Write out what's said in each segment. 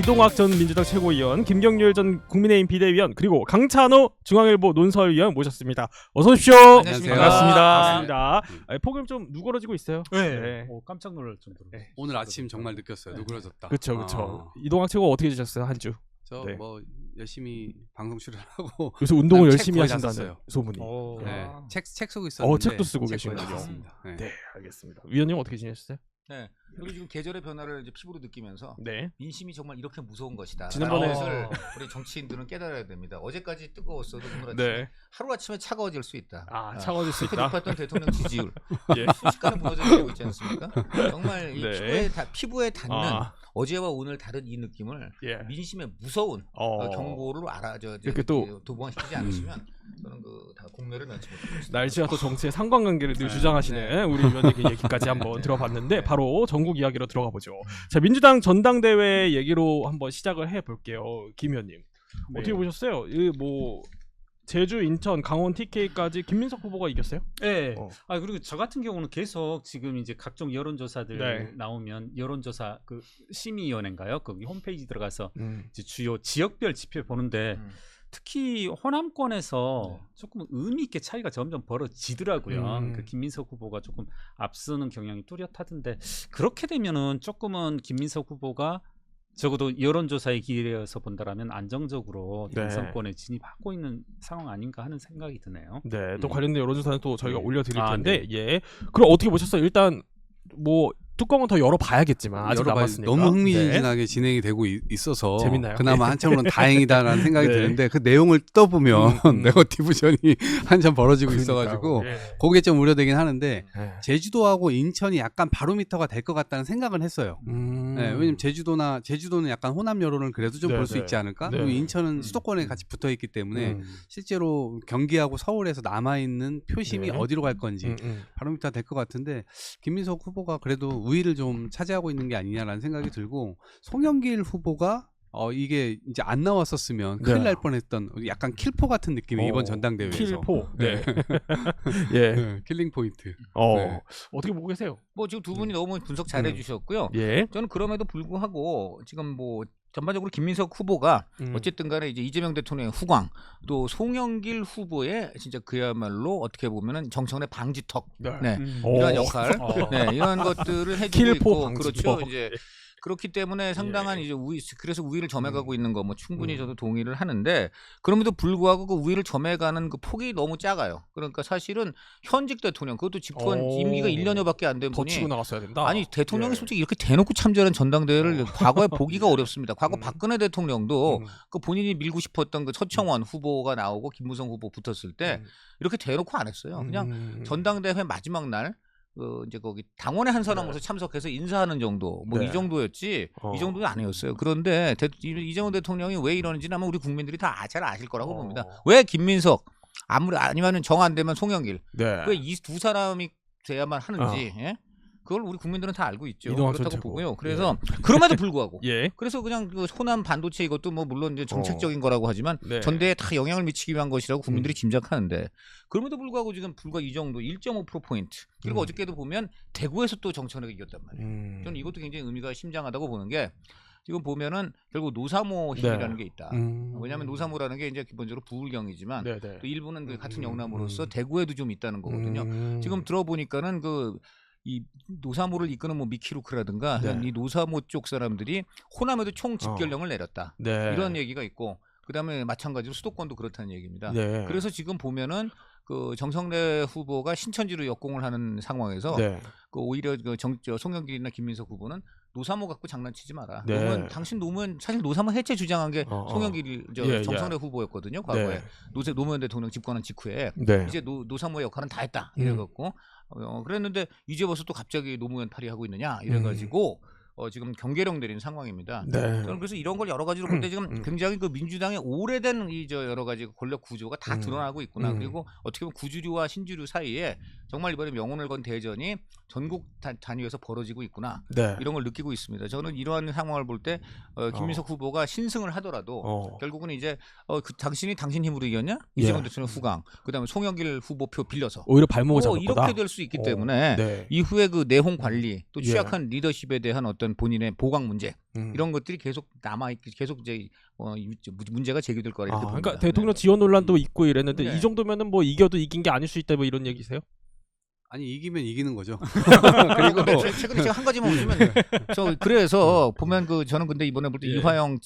이동학 전 민주당 최고위원, 김경률 전 국민의힘 비대위원, 그리고 강찬호 중앙일보 논설위원 모셨습니다. 어서 오십시오. 안녕하세요. 반갑습니다. 폭염 좀 누그러지고 있어요. 네. 깜짝 놀랄 정도로. 네. 오늘 아침 정말 느꼈어요. 누그러졌다. 그렇죠. 이동학 최고 어떻게 지셨어요 한 주? 저 네. 뭐 열심히 방송 출연하고 요새 운동을 책 열심히 거의 다 하신다는 썼어요. 소문이. 네. 책 쓰고 있었는데 책도 쓰고 책 거의 다 계시군요. 썼습니다. 네. 네, 알겠습니다. 위원님 어떻게 지내셨어요? 네. 그리고 지금 계절의 변화를 이제 피부로 느끼면서 네. 민심이 정말 이렇게 무서운 것이다. 지난번에- 것을 우리 정치인들은 깨달아야 됩니다. 어제까지 뜨거웠어도 오늘 아침에 네. 하루 아침에 차가워질 수 있다. 차가워질 수 그렇게 있다. 높았던 대통령 지지율 예. 순식간에 무너져버리고 있지 않습니까? 정말 이 네. 피부에 닿는 아, 어제와 오늘 다른 이 느낌을 예. 민심의 무서운 경고를 이렇게 또- 도봉시키지 않으시면 저는 다 공매를 면치 못합니다. 날씨와 또 정치의 상관관계를 늘 주장하시는 우리 위원님 얘기까지 한번 들어봤는데 바로 전국 이야기로 들어가 보죠. 자, 민주당 전당대회 얘기로 한번 시작을 해볼게요. 김 의원님 어떻게 보셨어요? 뭐 제주, 인천, 강원 TK까지 김민석 후보가 이겼어요? 네. 어. 그리고 저 같은 경우는 계속 지금 이제 각종 여론조사들 네. 나오면 여론조사 그 심의위원회인가요? 거기 홈페이지 들어가서 음. 이제 주요 지역별 지표 보는데 특히 호남권에서 조금 의미 있게 차이가 점점 벌어지더라고요. 그 김민석 후보가 조금 앞서는 경향이 뚜렷하던데 그렇게 되면은 조금은 김민석 후보가 적어도 여론조사에 기대어서 본다라면 안정적으로 네. 당선권에 진입하고 있는 상황 아닌가 하는 생각이 드네요. 네, 또 관련된 여론조사는 또 저희가 올려드릴 아, 텐데, 예. 그럼 어떻게 보셨어요? 일단 뭐 뚜껑은 더 열어봐야겠지만 아직 여러 남았으니까. 너무 흥미진진하게 진행이 되고 있어서 재밌나요? 그나마 한참으로는 다행이다라는 생각이 네. 드는데 그 내용을 떠보면 네거티브전이 한참 벌어지고 그러니까요. 있어가지고 예. 그게 좀 우려되긴 하는데 네. 제주도하고 인천이 약간 바로미터가 될 것 같다는 생각은 했어요. 네, 왜냐면 제주도는 약간 호남 여론을 그래도 좀 볼 수 네, 있지 않을까? 네. 그리고 인천은 수도권에 같이 붙어 있기 때문에 실제로 경기하고 서울에서 남아 있는 표심이 네. 어디로 갈 건지 바로미터 될 것 같은데 김민석 후보가 그래도 우위를 좀 차지하고 있는 게 아니냐라는 생각이 들고 송영길 후보가 이게 이제 안 나왔었으면 큰일 네. 날 뻔했던 약간 킬포 같은 느낌이 이번 전당대회에서 킬포. 네. 네. 예. 네, 킬링 포인트. 네. 어떻게 보고 계세요? 뭐 지금 두 분이 너무 분석 잘 해주셨고요. 예. 저는 그럼에도 불구하고 지금 뭐 전반적으로 김민석 후보가 어쨌든 간에 이제 이재명 대통령의 후광 또 송영길 후보의 진짜 그야말로 어떻게 보면은 정청래 방지턱 네. 이런 역할 네, 이런 것들을 해주고 킬포 있고 방지턱. 그렇죠. 이제 그렇기 때문에 상당한 이제 그래서 우위를 점해가고 있는 거 뭐 충분히 저도 동의를 하는데 그럼에도 불구하고 그 우위를 점해가는 그 폭이 너무 작아요. 그러니까 사실은 현직 대통령 그것도 집권 임기가 1년여밖에 안 된 더 분이 치고 나갔어야 된다. 아니 대통령이 예. 솔직히 이렇게 대놓고 참전한 전당대회를 과거에 보기가 어렵습니다. 과거 박근혜 대통령도 그 본인이 밀고 싶었던 그 서청원 후보가 나오고 김무성 후보 붙었을 때 이렇게 대놓고 안 했어요. 그냥 전당대회 마지막 날 이제 거기 당원의 한 사람으로서 참석해서 인사하는 정도 뭐 이 네. 정도였지 이 정도는 아니었어요. 그런데 이재명 대통령이 왜 이러는지는 아마 우리 국민들이 다 잘 아실 거라고 봅니다. 왜 김민석 아니면은 정 안 되면 송영길 네. 왜 이 두 사람이 돼야만 하는지 예? 그걸 우리 국민들은 다 알고 있죠. 이동학 전 그렇다고 최고. 보고요. 그래서 그럼에도 불구하고 예. 그래서 그냥 그 호남 반도체 이것도 뭐 물론 이제 정책적인 거라고 하지만 네. 전대에 다 영향을 미치기 위한 것이라고 국민들이 짐작하는데 그럼에도 불구하고 지금 불과 이 정도 1.5%포인트 그리고 어저께도 보면 대구에서 또 정청래가 이겼단 말이에요. 저는 이것도 굉장히 의미가 심장하다고 보는 게 지금 보면은 결국 노사모 힘이라는 게 있다. 왜냐하면 노사모라는 게 이제 기본적으로 부울경이지만 네, 네. 또 일부는 그 같은 영남으로서 대구에도 좀 있다는 거거든요. 지금 들어보니까는 이 노사모를 이끄는 뭐 미키루크라든가 네. 이 노사모 쪽 사람들이 호남에도 총 집결령을 내렸다. 네. 이런 얘기가 있고 그다음에 마찬가지로 수도권도 그렇다는 얘기입니다. 네. 그래서 지금 보면은 그 정청래 후보가 신천지로 역공을 하는 상황에서 네. 그 오히려 송영길이나 김민석 후보는 노사모 갖고 장난치지 마라. 네. 당신 노무현 사실 노사모 해체 주장한 게 송영길이 정청래 후보였거든요. 과거에 노무현 대통령 집권한 직후에 네. 이제 노사모의 역할은 다 했다 이래갖고 그랬는데 이제 벌써 또 갑자기 노무현 탈이 하고 있느냐 이래가지고 지금 경계령 내린 상황입니다. 네. 저는 그래서 이런 걸 여러 가지로 볼 때 지금 굉장히 그 민주당의 오래된 여러 가지 권력 구조가 다 드러나고 있구나. 그리고 어떻게 보면 구주류와 신주류 사이에 정말 이번에 명운을 건 대전이 전국 단위에서 벌어지고 있구나. 네. 이런 걸 느끼고 있습니다. 저는 이러한 상황을 볼 때 김민석 후보가 신승을 하더라도 결국은 이제 당신이 당신 힘으로 이겼냐? 이재명 대통령 후광. 그다음에 송영길 후보표 빌려서 오히려 발목을 잡을 거다. 이렇게 될 수 있기 때문에 네. 이후에 그 내홍 관리 또 취약한 리더십에 대한 어떤 어떤 본인의 보강 문제 이런 것들이 계속 남아 있 계속 이제 문제가 제기될 거라 이렇게 봅니다. 그러니까 대통령 지원 논란도 있고 이랬는데 네. 이 정도면은 뭐 이겨도 이긴 게 아닐 수 있다 뭐 이런 얘기세요? 아니 이기면 이기는 거죠. 그리고 최근에 제가 한 가지만 보시면 그래서 보면 저는 근데 이번에 볼 때 이화영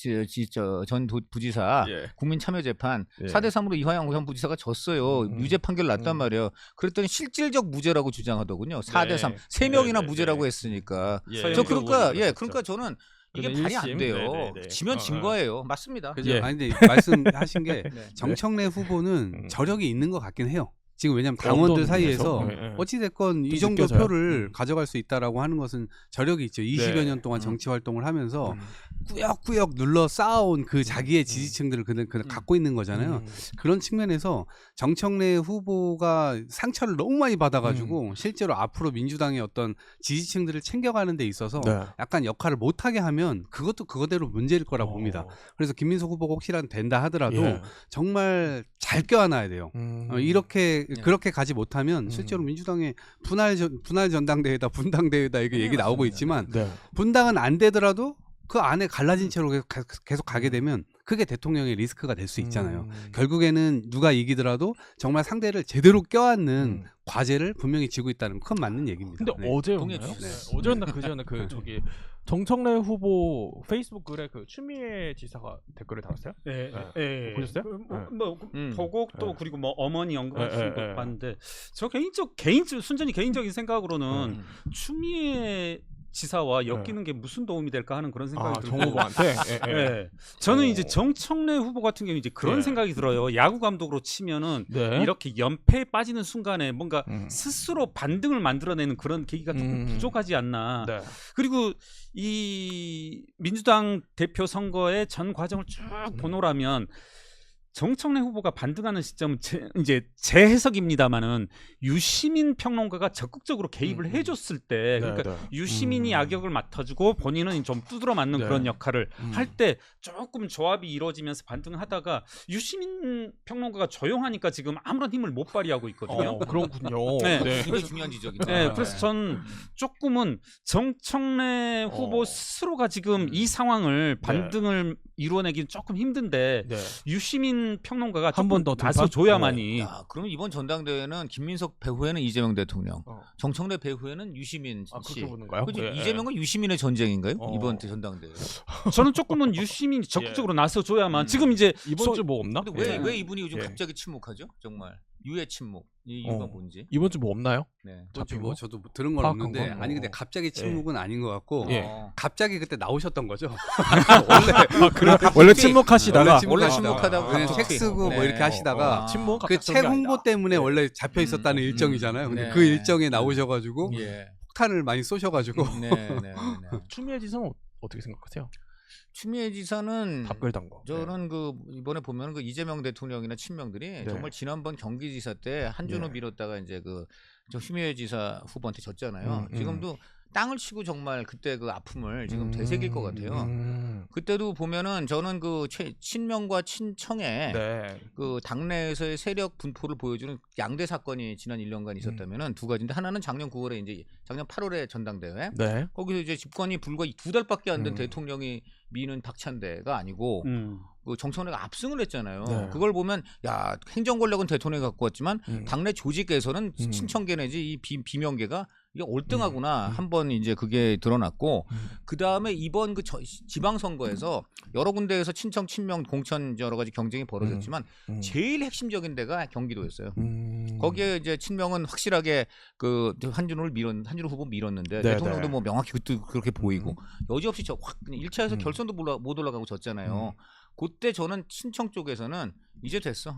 전 부지사 국민참여재판 4대3으로 이화영 전 부지사가 졌어요. 유죄 판결 났단 말이에요. 그랬더니 실질적 무죄라고 주장하더군요. 4대3 3명이나 무죄라고 했으니까. 그러니까 저는 이게 말이 안 돼요. 지면 진 거예요. 맞습니다. 그죠? 아니 근데 말씀하신 게 정청래 후보는 저력이 있는 것 같긴 해요. 지금 왜냐하면 당원들 사이에서 어찌됐건 이 정도 느껴져요. 표를 가져갈 수 있다라고 하는 것은 저력이 있죠. 20여 년 동안 정치 활동을 하면서 꾸역꾸역 눌러 쌓아온 그 자기의 지지층들을 그는 갖고 있는 거잖아요. 그런 측면에서 정청래 후보가 상처를 너무 많이 받아가지고 실제로 앞으로 민주당의 어떤 지지층들을 챙겨가는 데 있어서 약간 역할을 못하게 하면 그것도 그거대로 문제일 거라고 봅니다. 그래서 김민석 후보가 혹시라도 된다 하더라도 정말 잘 껴안아야 돼요. 그렇게 가지 못하면 실제로 민주당의 분할 전당대회다 분당대회다 이게 얘기 나오고 있지만 분당은 안 되더라도 그 안에 갈라진 채로 계속 가게 되면 그게 대통령의 리스크가 될 수 있잖아요. 결국에는 누가 이기더라도 정말 상대를 제대로 껴안는 과제를 분명히 지고 있다는 큰 맞는 얘기입니다. 근데 어제였나요? 어제였나 그제였나 저기 정청래 후보 페이스북 글에 추미애 지사가 댓글을 달았어요? 네. 보셨어요? 보고 또 그리고 뭐 어머니 연구하신 거 봤는데 저 개인적 순전히 개인적인 생각으로는 추미애 지사와 엮이는 게 무슨 도움이 될까 하는 그런 생각이 들고 정 후보한테 저는 이제 정청래 후보 같은 경우 이제 그런 생각이 들어요. 야구 감독으로 치면은 이렇게 연패에 빠지는 순간에 뭔가 스스로 반등을 만들어내는 그런 계기가 조금 부족하지 않나. 그리고 이 민주당 대표 선거의 전 과정을 쭉 보노라면 정청래 후보가 반등하는 시점은 이제 제 해석입니다만은 유시민 평론가가 적극적으로 개입을 해줬을 때, 그러니까 유시민이 악역을 맡아주고 본인은 좀 두드러 맞는 그런 역할을 할 때 조금 조합이 이루어지면서 반등하다가 유시민 평론가가 조용하니까 지금 아무런 힘을 못 발휘하고 있거든요. 그렇군요. 이게 중요한 지적이죠. 그래서 전 조금은 정청래 후보 스스로가 지금 이 상황을 반등을 이루어내기는 조금 힘든데 유시민 평론가가 한 번 더 나서줘야만이. 그러면 이번 전당대회는 김민석 배후에는 이재명 대통령, 정청래 배후에는 유시민 씨. 그렇죠? 이재명은 유시민의 전쟁인가요? 이번 전당대회. 저는 조금은 유시민 적극적으로 나서줘야만. 지금 이제 이번 주 뭐 없나? 근데 왜 이분이 요즘 갑자기 침묵하죠? 정말 유해 침묵. 이 이유가 뭔지. 이번 주 뭐 없나요? 뭐 저도 들은 건 없는데 아니 근데 갑자기 침묵은 아닌 것 같고 갑자기 그때 나오셨던 거죠. 원래 침묵하시다가 원래 침묵하다가 책 쓰고 뭐 이렇게 하시다가 그 책 홍보 때문에 원래 잡혀 있었다는 일정이잖아요. 근데 그 일정에 나오셔가지고 폭탄을 많이 쏘셔가지고. 추미애 지사는 어떻게 생각하세요? 추미애 지사는 답글 단 거. 저는 이번에 보면 이재명 대통령이나 친명들이 정말 지난번 경기지사 때 한준호 밀었다가 이제 저 추미애 지사 후보한테 졌잖아요. 지금도 땅을 치고 정말 그때 그 아픔을 지금 되새길 것 같아요. 그때도 보면은 저는 친명과 친청의 당내에서의 세력 분포를 보여주는 양대 사건이 지난 1년간 있었다면은 두 가지인데 하나는 작년 9월에 이제 작년 8월에 전당대회 거기서 이제 집권이 불과 2달밖에 안 된 대통령이 미는 박찬대가 아니고 정청래가 압승을 했잖아요. 그걸 보면 행정 권력은 대통령이 갖고 왔지만 당내 조직에서는 친청계 내지 이 비명계가 이게 올등하구나 한번 이제 그게 드러났고 그 다음에 이번 지방선거에서 여러 군데에서 친청 친명 공천 여러 가지 경쟁이 벌어졌지만 제일 핵심적인 데가 경기도였어요. 거기에 이제 친명은 확실하게 한준호 후보 밀었는데 대통령도 뭐 명확히 그렇게 보이고 여지없이 확 1차에서 결선도 못 올라가고 졌잖아요. 그때 저는 친청 쪽에서는 이제 됐어.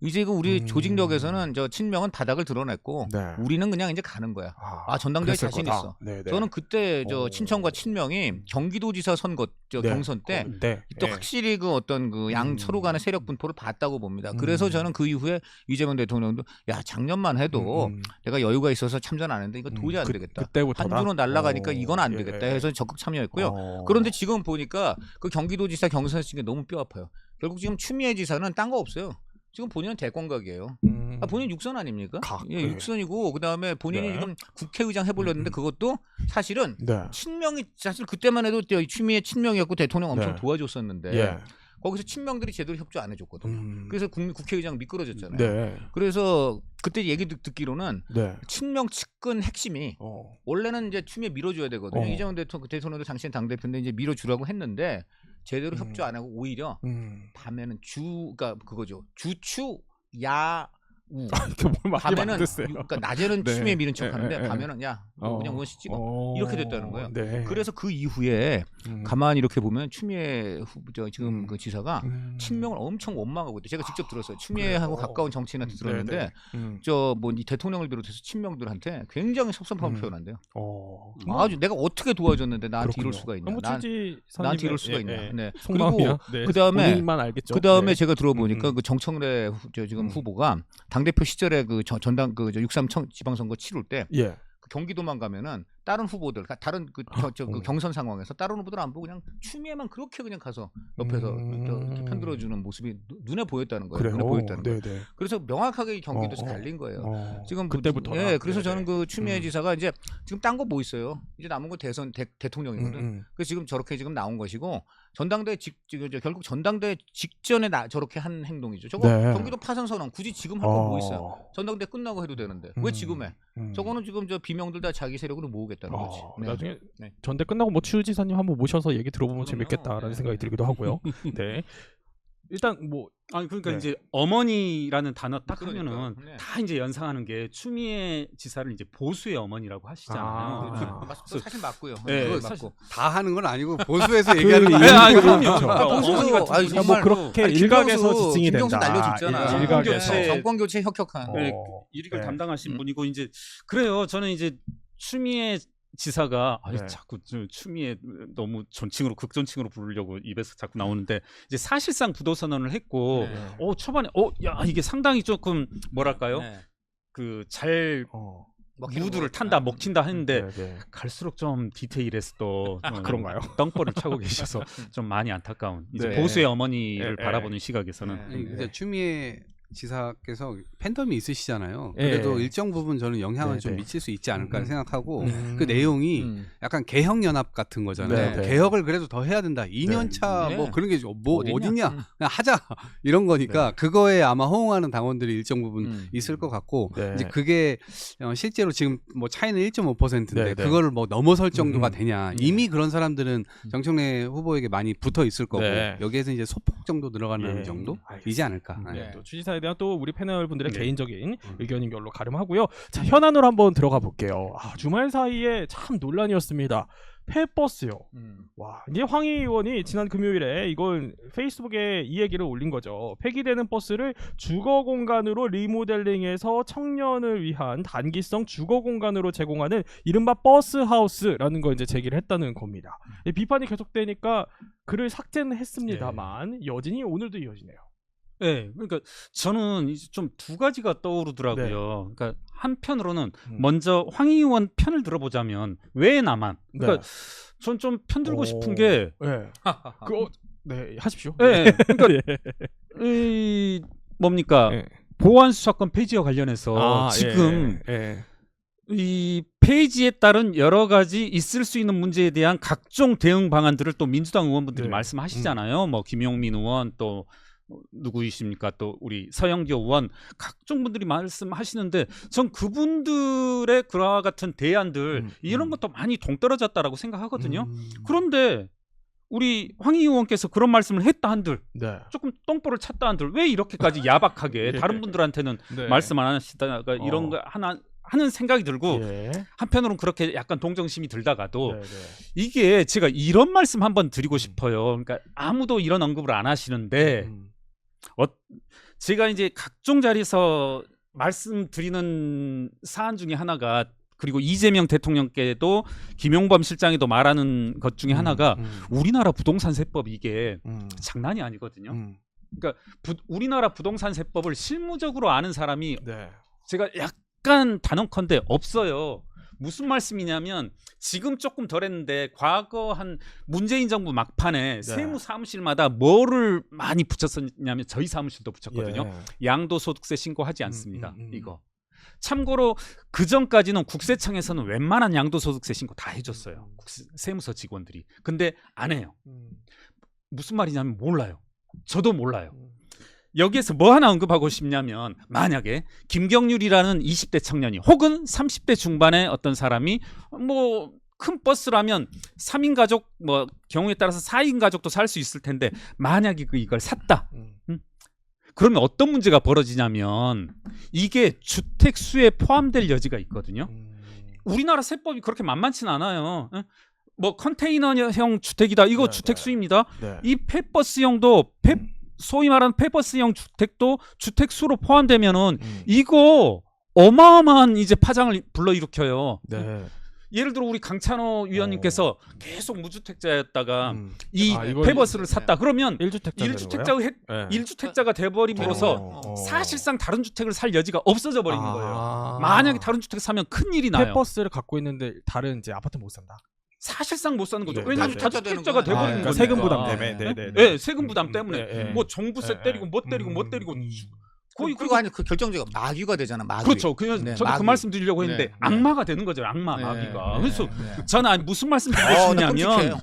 이제 우리 조직력에서는 저 친명은 바닥을 드러냈고 우리는 그냥 이제 가는 거야. 전당대회 자신 있어. 저는 그때 저 친청과 친명이 경기도지사 선거 경선 때 또 확실히 어떤 양 서로 간의 세력 분포를 봤다고 봅니다. 그래서 저는 그 이후에 이재명 대통령도 작년만 해도 내가 여유가 있어서 참전 안 했는데 이거 도저히 안 되겠다. 한준호 날라가니까 이건 안 되겠다 해서 적극 참여했고요. 그런데 지금 보니까 그 경기도지사 경선에 친 게 너무 뼈 아파요. 결국 지금 추미애 지사는 딴 거 없어요. 지금 본인은 대권각이에요. 본인 육선 아닙니까? 각, 예, 네. 육선이고 그다음에 본인이 네. 지금 국회의장 해보려는데 그것도 사실은 네. 친명이 사실 그때만 해도 추미애 친명이었고 대통령 엄청 네. 도와줬었는데 예. 거기서 친명들이 제대로 협조 안 해줬거든요. 그래서 국회의장 미끄러졌잖아요. 네. 그래서 그때 얘기 듣기로는 네. 친명 측근 핵심이 원래는 이제 추미애 밀어줘야 되거든요. 이재명 대통령도 당시엔 당대표인데 이제 밀어주라고 했는데 제대로 협조 안 하고 오히려 밤에는 그러니까 그거죠. 주추 야우. 이렇게 뭘 많이 밤에는 만드세요. 그러니까 낮에는 네. 추미애 미는 척하는데 예. 밤에는 야 너 그냥 원시 찍어 이렇게 됐다는 거예요. 네. 그래서 그 이후에 가만히 이렇게 보면 추미애 지금 그 지사가 친명을 엄청 원망하고 있대. 제가 직접 들었어요. 추미애하고 가까운 정치인한테 들었는데 저 뭐 이 대통령을 비롯해서 친명들한테 굉장히 섭섭함을 표현한대요. 아주 내가 어떻게 도와줬는데 나한테 이럴 수가 있냐. 나한테 이럴 수가 있냐. 네. 그리고 그다음에 본인만 알겠죠. 그다음에 제가 들어보니까 그 정청래 지금 후보가 당 대표 시절에 그 전당 그 6.3 지방선거 치룰 때 예. 그 경기도만 가면은 다른 후보들 다른 그 경선 상황에서 다른 후보들 안 보고 그냥 추미애만 그렇게 그냥 가서 옆에서 이렇게 편들어주는 모습이 눈에 보였다는 거예요. 그래요. 눈에 보였다는 거예요. 네네. 그래서 명확하게 경기도에서 갈린 거예요. 지금 그때부터. 예, 그래서 저는 그 추미애 지사가 이제 지금 딴 거 뭐 있어요? 이제 남은 거 대통령이거든. 그래서 지금 저렇게 지금 나온 것이고 전당대 결국 전당대 직전에 저렇게 한 행동이죠. 저거 네. 경기도 파산 선언 굳이 지금 할 건 뭐 있어요? 전당대 끝나고 해도 되는데 왜 지금 해? 저거는 지금 저 비명들 다 자기 세력으로 모으겠다는 거지. 네. 나중에 네. 전대 끝나고 뭐 추 지사님 한번 모셔서 얘기 들어보면 그럼요. 재밌겠다라는 네. 생각이 들기도 하고요. 네. 일단 뭐 아니 그러니까 네. 이제 어머니라는 단어 딱 그러니까요. 하면은 네. 다 이제 연상하는 게 추미애 지사를 이제 보수의 어머니라고 하시잖아요. 그거 사실 맞고요. 네, 그거 사실 맞고. 다 하는 건 아니고 보수에서 얘기하는 거 그 아니에요. 아니, 그럼요. 그렇죠. 그러니까 보수, 어머니 같은 아니, 분이 뭐 정말 그렇게 아니, 일각에서 지칭이 김경수 된다. 날려줬잖아. 일각에서. 정권 교체 혁혁한. 네, 일익을 네. 담당하신 분이고 이제 그래요. 저는 이제 추미애 지사가 네. 자꾸 추미애 너무 존칭으로 극존칭으로 부르려고 입에서 자꾸 나오는데 이제 사실상 부도 선언을 했고 네. 초반에 야 이게 상당히 조금 뭐랄까요? 네. 그 잘 먹히는 무드를 거. 탄다 먹힌다 했는데 네. 갈수록 좀 디테일에서 또 그런가요? 덩벌을 차고 계셔서 좀 많이 안타까운 이제 네. 보수의 어머니를 네. 바라보는 시각에서는 네. 아니, 그러니까 추미애 지사께서 팬덤이 있으시잖아요. 예. 그래도 일정 부분 저는 영향을 네, 좀 네. 미칠 수 있지 않을까 생각하고 음. 그 내용이 약간 개혁연합 같은 거잖아요. 네, 네. 개혁을 그래도 더 해야 된다. 2년차 네. 뭐 그런 게 뭐 어딨냐? 어딨냐. 그냥 하자 이런 거니까 네. 그거에 아마 호응하는 당원들이 일정 부분 있을 것 같고 네. 이제 그게 실제로 지금 뭐 차이는 1.5%인데 네, 네. 그거를 뭐 넘어설 정도가 음. 되냐. 이미 그런 사람들은 정청래 후보에게 많이 붙어 있을 거고 네. 여기에서 이제 소폭 정도 늘어가는 예. 정도이지 않을까. 네. 또 추지사에 대한 또 우리 패널 분들의 네. 개인적인 의견인 걸로 가름하고요. 자, 현안으로 한번 들어가 볼게요. 주말 사이에 참 논란이었습니다. 폐버스요. 와, 이제 황희 의원이 지난 금요일에 이걸 페이스북에 이 얘기를 올린 거죠. 폐기되는 버스를 주거 공간으로 리모델링해서 청년을 위한 단기성 주거 공간으로 제공하는 이른바 버스 하우스라는 걸 이제 제기를 했다는 겁니다. 비판이 계속되니까 글을 삭제는 했습니다만 여진이 오늘도 이어지네요. 네, 그러니까 저는 좀 두 가지가 떠오르더라고요. 네. 그러니까 한편으로는 먼저 황 의원 편을 들어보자면 왜 나만? 그러니까 전 좀 편들고 싶은 게 네, 하십시오. 네, 그러니까 예. 이 뭡니까 예. 보안 수사권 폐지와 관련해서 지금 이 폐지에 따른 여러 가지 있을 수 있는 문제에 대한 각종 대응 방안들을 또 민주당 의원분들이 네. 말씀하시잖아요. 뭐 김용민 의원 또 누구이십니까? 또 우리 서영교 의원 각종 분들이 말씀하시는데 전 그분들의 그와 같은 대안들 이런 것도 많이 동떨어졌다라고 생각하거든요. 그런데 우리 황희 의원께서 그런 말씀을 했다 한들 네. 조금 똥볼을 찼다 한들 왜 이렇게까지 야박하게 예. 다른 분들한테는 네. 말씀 안 하시다가 이런 거 하나 하는 생각이 들고 예. 한편으로는 그렇게 약간 동정심이 들다가도 네, 네. 이게 제가 이런 말씀 한번 드리고 싶어요. 그러니까 아무도 이런 언급을 안 하시는데 제가 이제 각종 자리에서 말씀드리는 사안 중에 하나가 그리고 이재명 대통령께도 김용범 실장에도 말하는 것 중에 하나가 우리나라 부동산 세법 이게 장난이 아니거든요. 그러니까 우리나라 부동산 세법을 실무적으로 아는 사람이 네. 제가 약간 단언컨대 없어요. 무슨 말씀이냐면 지금 조금 덜했는데 과거 한 문재인 정부 막판에 세무 사무실마다 뭐를 많이 붙였었냐면 저희 사무실도 붙였거든요. 양도소득세 신고하지 않습니다. 이거. 참고로 그 전까지는 국세청에서는 웬만한 양도소득세 신고 다 해줬어요. 세무서 직원들이. 근데 안 해요. 무슨 말이냐면 몰라요. 저도 몰라요. 여기에서 뭐 하나 언급하고 싶냐면 만약에 김경률이라는 20대 청년이 혹은 30대 중반의 어떤 사람이 뭐 큰 버스라면 3인 가족 뭐 경우에 따라서 4인 가족도 살 수 있을 텐데 만약에 이걸 샀다. 그러면 어떤 문제가 벌어지냐면 이게 주택 수에 포함될 여지가 있거든요. 우리나라 세법이 그렇게 만만치는 않아요. 뭐 컨테이너형 주택이다. 이거 주택 수입니다. 이 폐버스형도 소위 말하는 폐버스형 주택도 주택 수로 포함되면은 이거 어마어마한 이제 파장을 불러일으켜요. 예를 들어 우리 강찬호 위원님께서 계속 무주택자였다가 이 폐버스를 샀다. 그러면 1주택자가 돼버림으로써 사실상 다른 주택을 살 여지가 없어져 버리는 거예요. 만약에 다른 주택을 사면 큰일이 나요. 폐버스를 갖고 있는데 다른 이제 아파트 못 산다. 사실상 못 사는 거죠. 네, 왜냐하면 네. 다주택자가 돼버리는 그러니까 거니까. 세금 부담 때문에. 네, 세금 부담 때문에 뭐 정부세 때리고 못 때리고 거의 그리고 아니 그 결정적으로 마귀가 되잖아. 마귀. 그렇죠. 그냥 네, 저도 마귀. 그 말씀 드리려고 했는데 네. 악마가 되는 거죠. 악마, 네. 마귀가. 네. 그래서 네. 저는 아니 무슨 말씀 드리고 나 싶냐면 끔찍해요.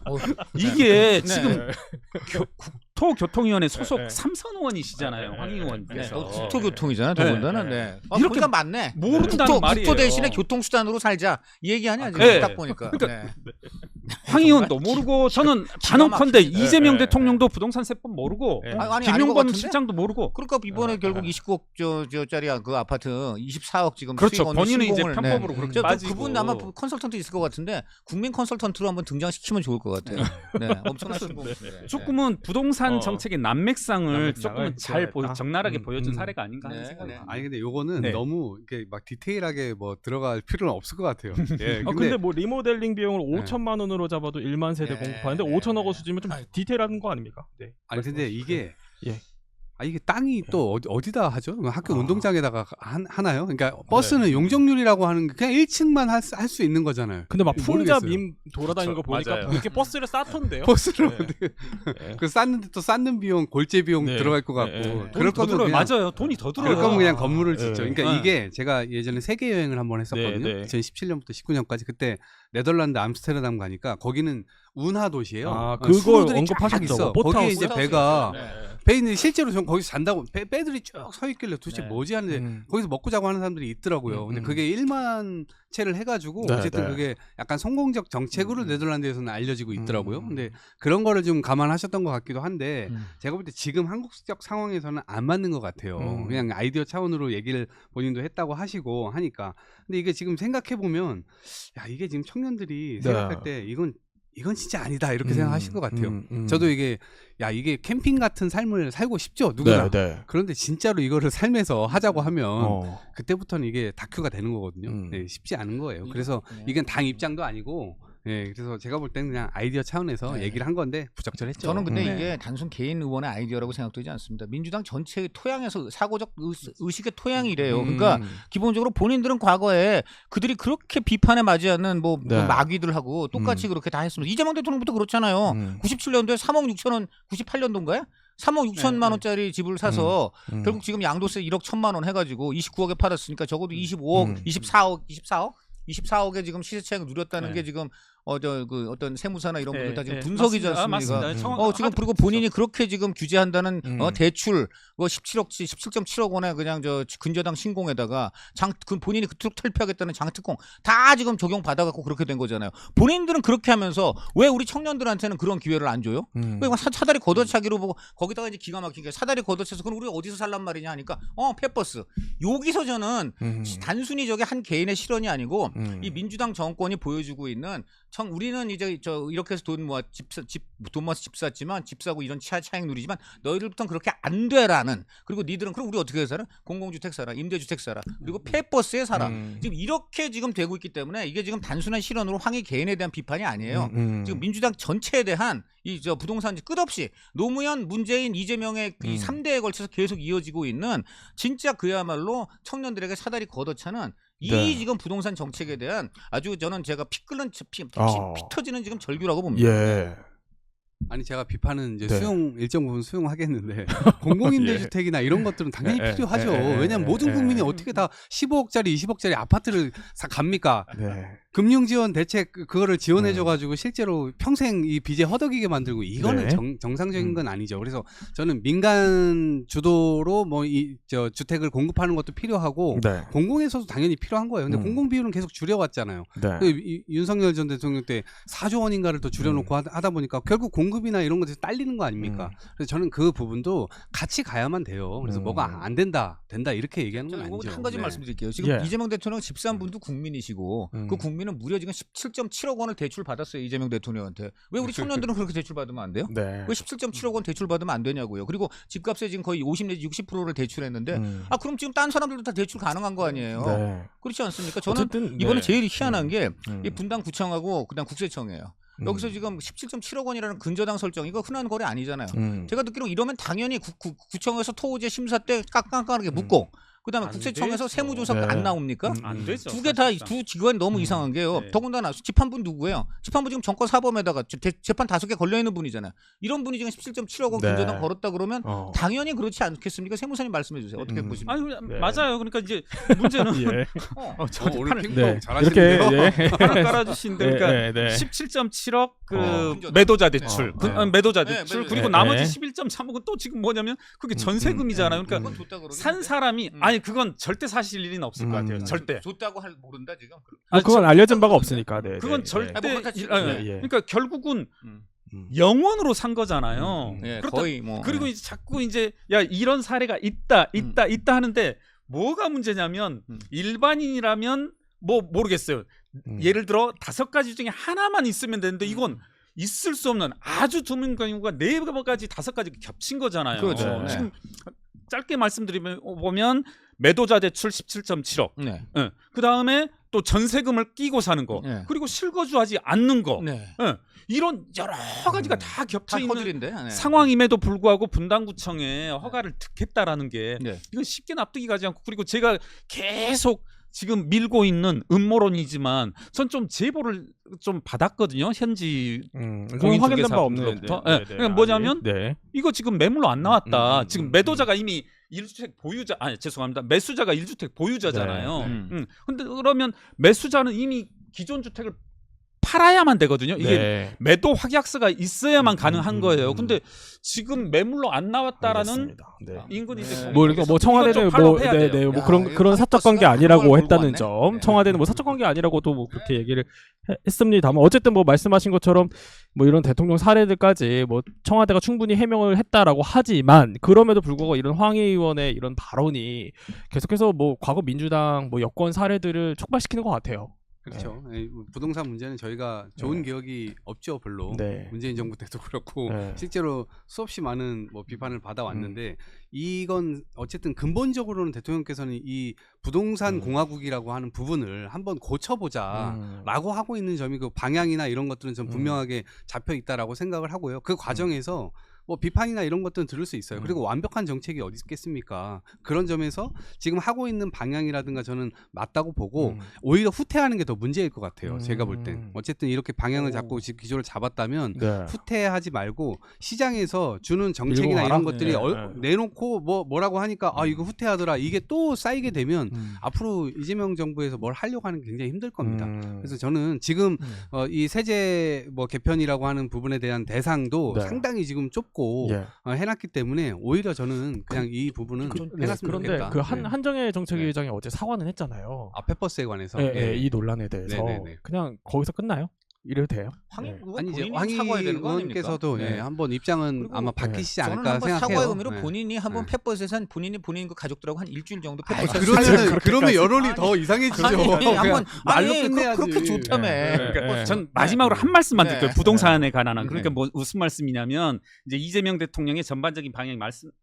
이게 네. 지금 국토교통위원회 소속 네. 3선 의원이시잖아요. 황 네, 의원께서. 국토교통이잖아. 네. 더군다나. 네. 아, 이렇게 보니까 맞네. 모른다는 말이에요. 국토 대신에 교통수단으로 살자. 이 얘기 아니야 지금 네. 딱 보니까. 그러니까 네. 황 의원도 모르고 저는 단언컨대 막히네. 이재명 네. 대통령도 부동산 세법 모르고 네. 아니, 아닌 것 김용범 같은데? 실장도 모르고. 그러니까 이번에 결국 29억짜리 그 아파트 24억 지금 그렇죠. 수익 얻는 본인은 이제 신공을, 편법으로 그렇게 저 빠지고. 그분 아마 컨설턴트 있을 것 같은데 국민 컨설턴트로 한번 등장시키면 좋을 것 같아요. 네, 엄청나신 분. 조금은 부동산 정책의 난맥상을 난맥상을 조금은 잘 드러냈다. 적나라하게 보여준 사례가 아닌가 네, 하는 생각이 네. 듭니다. 아니 근데 요거는 네. 너무 이렇게 막 디테일하게 뭐 들어갈 필요는 없을 것 같아요. 예. 근데 뭐 리모델링 비용을 네. 5천만 원으로 잡아도 1만 세대 네. 공급하는데 5천억 원 수준이면 좀 아이고. 디테일한 거 아닙니까? 네. 아니 근데 이게 예. 이게 땅이 또 어디다 하죠? 학교 운동장에다가 하나요? 그러니까 버스는 용적률이라고 하는 게 그냥 1층만 할 수 있는 거잖아요. 근데 막 풍자 모르겠어요. 밈 돌아다니는 거 보니까 맞아요. 이렇게 버스를 쌓던데요. 버스를 네. 그 쌓는데 또 쌓는 비용, 골재 비용 네. 들어갈 것 같고 네. 그럴 돈이 더 거면 들어요. 그냥 맞아요. 돈이 더 들어요. 그럴 거면 그냥 건물을 짓죠. 네. 그러니까 네. 이게 제가 예전에 세계 여행을 한번 했었거든요. 네, 네. 2017년부터 19년까지 그때 네덜란드 암스테르담 가니까 거기는 운하 도시예요. 아, 그걸 수로들이 쫙 언급하셨죠. 있어. 보트하우스. 거기에 이제 배가 네. 배 있는데 실제로 전 거기서 잔다고 배들이 쭉 서 있길래 도대체 네. 뭐지 하는데 거기서 먹고 자고 하는 사람들이 있더라고요. 근데 그게 1만 채를 해가지고 네, 어쨌든 네. 그게 약간 성공적 정책으로 네덜란드에서는 알려지고 있더라고요. 근데 그런 거를 좀 감안하셨던 것 같기도 한데 제가 볼 때 지금 한국적 상황에서는 안 맞는 것 같아요. 그냥 아이디어 차원으로 얘기를 본인도 했다고 하시고 하니까. 근데 이게 지금 생각해 보면 야 이게 지금 청년들이 생각할 때 이건 진짜 아니다 이렇게 생각하실 것 같아요. 저도 이게 캠핑 같은 삶을 살고 싶죠 누구나. 네. 그런데 진짜로 이거를 삶에서 하자고 하면 그때부터는 이게 다큐가 되는 거거든요. 네, 쉽지 않은 거예요. 그래서 이건 당 입장도 아니고. 네, 그래서 제가 볼 때는 그냥 아이디어 차원에서 네. 얘기를 한 건데 부적절했죠. 저는 근데 네. 이게 단순 개인 의원의 아이디어라고 생각되지 않습니다. 민주당 전체의 토양에서 사고적 의식의 토양이 이래요. 그러니까 기본적으로 본인들은 과거에 그들이 그렇게 비판에 맞지 않는 뭐 네. 마귀들하고 똑같이 그렇게 다 했습니다. 이재명 대통령부터 그렇잖아요. 97년도에 3억 6천 원, 98년도인가요? 3억 6천만 원짜리 집을 사서 결국 지금 양도세 1억 1천만 원 해가지고 29억에 팔았으니까 적어도 25억, 24억에 지금 시세 차익을 누렸다는 게 지금 어떤 세무사나 이런 분들 다 지금 분석이지 않습니까? 맞습니다. 지금 그리고 본인이 그렇게 지금 규제한다는 대출 17.7억 원에 그냥 저 근저당 신공에다가 본인이 그토록 탈피하겠다는 장특공 다 지금 적용 받아갖고 그렇게 된 거잖아요. 본인들은 그렇게 하면서 왜 우리 청년들한테는 그런 기회를 안 줘요? 왜 사다리 걷어차기로 보고 거기다가 이제 기가 막힌 게 사다리 걷어차서 그럼 우리가 어디서 살란 말이냐 하니까 폐버스 여기서 저는 단순히 저게 한 개인의 실언이 아니고 이 민주당 정권이 보여주고 있는 우리는 이제 이렇게 해서 돈 모아서 집 샀지만 집 사고 이런 차익 누리지만 너희들부터는 그렇게 안 되라는 그리고 니들은 그럼 우리 어떻게 살아? 공공주택 살아, 임대주택 살아, 그리고 폐버스에 살아. 지금 이렇게 지금 되고 있기 때문에 이게 지금 단순한 실언으로 황희 개인에 대한 비판이 아니에요. 지금 민주당 전체에 대한 이 부동산 끝없이 노무현, 문재인, 이재명의 이 3대에 걸쳐서 계속 이어지고 있는 진짜 그야말로 청년들에게 사다리 걷어차는 이 네. 지금 부동산 정책에 대한 아주 저는 제가 피 끓는 피 터지는 지금 절규라고 봅니다. 예. 아니 제가 비판은 이제 네. 일정 부분 수용하겠는데 공공임대주택이나 이런 것들은 당연히 예, 필요하죠. 예, 예, 왜냐하면 예, 모든 예. 국민이 어떻게 다 15억짜리, 20억짜리 아파트를 갑니까? 네. 금융지원 대책 그거를 지원해줘가지고 실제로 평생 이 빚에 허덕이게 만들고 이거는 네. 정상적인 건 아니죠. 그래서 저는 민간 주도로 뭐 저 주택을 공급하는 것도 필요하고 네. 공공에서도 당연히 필요한 거예요. 근데 공공 비율은 계속 줄여왔잖아요. 네. 윤석열 전 대통령 때 4조 원인가를 더 줄여놓고 하다 보니까 결국 공급이나 이런 것들이 딸리는 거 아닙니까? 그래서 저는 그 부분도 같이 가야만 돼요. 그래서 뭐가 안 된다 이렇게 얘기하는 건 저는 아니죠. 한 가지 네. 말씀드릴게요. 지금 예. 이재명 대통령 집산 분도 국민이시고 그 국민은 무려 지금 17.7억 원을 대출 받았어요. 이재명 대통령한테. 왜 우리 청년들은 그렇게 대출 받으면 안 돼요? 네. 왜 17.7억 원 대출 받으면 안 되냐고요. 그리고 집값에 지금 거의 50 내지 60%를 대출했는데 그럼 지금 딴 사람들도 다 대출 가능한 거 아니에요. 네. 그렇지 않습니까? 저는 어쨌든, 이번에 네. 제일 희한한 게 이 분당구청하고 그다음 국세청이에요. 여기서 음. 지금 17.7억 원이라는 근저당 설정 이거 흔한 거래 아니잖아요. 음. 제가 듣기로 이러면 당연히 구청에서 토호제 심사 때 깜깜하게 묻고 그다음에 안 국세청에서 되죠. 세무조사 네. 안 나옵니까? 안 되죠. 두 개 다 사실상. 두 기관이 너무 이상한 게요. 네. 더군다나 재판부 누구예요? 재판부 지금 정권 사범에다가 재판 5개 걸려 있는 분이잖아요. 이런 분이 지금 17.7억 원 네. 근저당 걸었다 그러면 어. 당연히 그렇지 않겠습니까? 세무사님 말씀해 주세요. 어떻게 보십니까? 아니 네. 맞아요. 그러니까 이제 문제는 예. 저기 오늘 판을 핑퐁 네. 잘하시는데요. 이렇게 예. 판을 깔아주신데 네, 그러니까 네, 네. 17.7억 그 근저당. 매도자 대출, 네. 매도자 네, 대출 매도자. 그리고 네. 나머지 네. 11.3억은 또 지금 뭐냐면 그게 전세금이잖아요. 그러니까 그건 줬다 그러긴 산 한데. 사람이 아니 그건 절대 사실 일은 없을 것 같아요. 절대. 줬다고 할 모른다 지금. 뭐 그건 알려진 바가 없으니까. 네. 그건 네. 절대 아, 뭐 그렇다 치고. 아, 예, 예. 그러니까 결국은 음. 영원으로 산 거잖아요. 네, 그렇다- 거의 뭐. 그리고 이제 자꾸 이제 야 이런 사례가 있다 하는데 뭐가 문제냐면 일반인이라면 뭐 모르겠어요. 예를 들어 5가지 중에 하나만 있으면 되는데 이건 있을 수 없는 아주 드문 경우가 4가지 5가지 겹친 거잖아요. 그렇죠. 네. 지금 짧게 말씀드리면 보면 매도자 대출 17.7억. 네. 예. 그다음에 또 전세금을 끼고 사는 거. 네. 그리고 실거주하지 않는 거. 네. 예. 이런 여러 가지가 다 겹쳐 다 있는 허들인데. 네. 상황임에도 불구하고 분당구청에 허가를 듣겠다라는 게 네. 이건 쉽게 납득이 가지 않고 그리고 제가 계속 지금 밀고 있는 음모론이지만 전 좀 제보를 좀 받았거든요. 현지 그건 확인된 바 없는데. 공인중개사분들로부터. 예. 그러니까 뭐냐면 네. 이거 지금 매물로 안 나왔다. 지금 매도자가 이미 1주택 보유자 죄송합니다. 매수자가 1주택 보유자잖아요. 네. 근데 그러면 매수자는 이미 기존 주택을 팔아야만 되거든요. 이게 네. 매도 확약서가 있어야만 가능한 거예요. 근데 지금 매물로 안 나왔다라는 알겠습니다. 네. 인근이 이제 네. 뭐 이거 뭐 청와대는 뭐 네네 뭐 야, 그런 이거 사적 버스가 관계 아니라고 그걸 했다는 몰고 점. 왔네. 청와대는 뭐 사적 관계 아니라고도 뭐 그렇게 얘기를 했습니다만 어쨌든 뭐 말씀하신 것처럼 뭐 이런 대통령 사례들까지 뭐 청와대가 충분히 해명을 했다라고 하지만 그럼에도 불구하고 이런 황해 의원의 이런 발언이 계속해서 뭐 과거 민주당 뭐 여권 사례들을 촉발시키는 것 같아요. 그렇죠. 부동산 문제는 저희가 좋은 기억이 없죠, 별로. 네. 문재인 정부 때도 그렇고 네. 실제로 수없이 많은 뭐 비판을 받아왔는데 이건 어쨌든 근본적으로는 대통령께서는 이 부동산 공화국이라고 하는 부분을 한번 고쳐보자라고 하고 있는 점이 그 방향이나 이런 것들은 좀 분명하게 잡혀 있다라고 생각을 하고요. 그 과정에서 뭐 비판이나 이런 것들은 들을 수 있어요. 그리고 완벽한 정책이 어디 있겠습니까? 그런 점에서 지금 하고 있는 방향이라든가 저는 맞다고 보고 오히려 후퇴하는 게 더 문제일 것 같아요. 제가 볼 땐. 어쨌든 이렇게 방향을 잡고 지금 기조를 잡았다면 네. 후퇴하지 말고 시장에서 주는 정책이나 밀고 가라? 이런 것들이 네. 내놓고 뭐라고 하니까 아 이거 후퇴하더라 이게 또 쌓이게 되면 앞으로 이재명 정부에서 뭘 하려고 하는 게 굉장히 힘들 겁니다. 그래서 저는 지금 이 세제 뭐 개편이라고 하는 부분에 대한 대상도 네. 상당히 지금 좁고 예. 해놨기 때문에 오히려 저는 그냥 이 부분은 해놨으면 그런데 좋겠다. 그 네. 한정혜 정책위원장이 어제 사과는 했잖아요. 페퍼스에 관해서 예, 예, 이 논란에 대해서 네네네. 그냥 거기서 끝나요? 이래도 돼요? 황희 네. 의원 아니 이제 본인이 황희 사과해야 되는 거 아닙니까? 의원께서도 네. 예, 한번 입장은 그리고 아마 바뀌시지 저는 않을까 한번 생각해요. 사과의 의미로 네. 본인이 한번 네. 펫버스에서 본인 그 가족들하고 한 일주일 정도 아이, 펫버스에서 그러면 여론이 더 이상해지죠. 한번 말로 아니, 끝내야지. 그렇게 좋다며. 네. 그러니까 전 마지막으로 한 말씀만 네. 드릴게요. 부동산에 관한 네. 그러니까 뭐 무슨 말씀이냐면 이제 이재명 대통령의 전반적인 방향이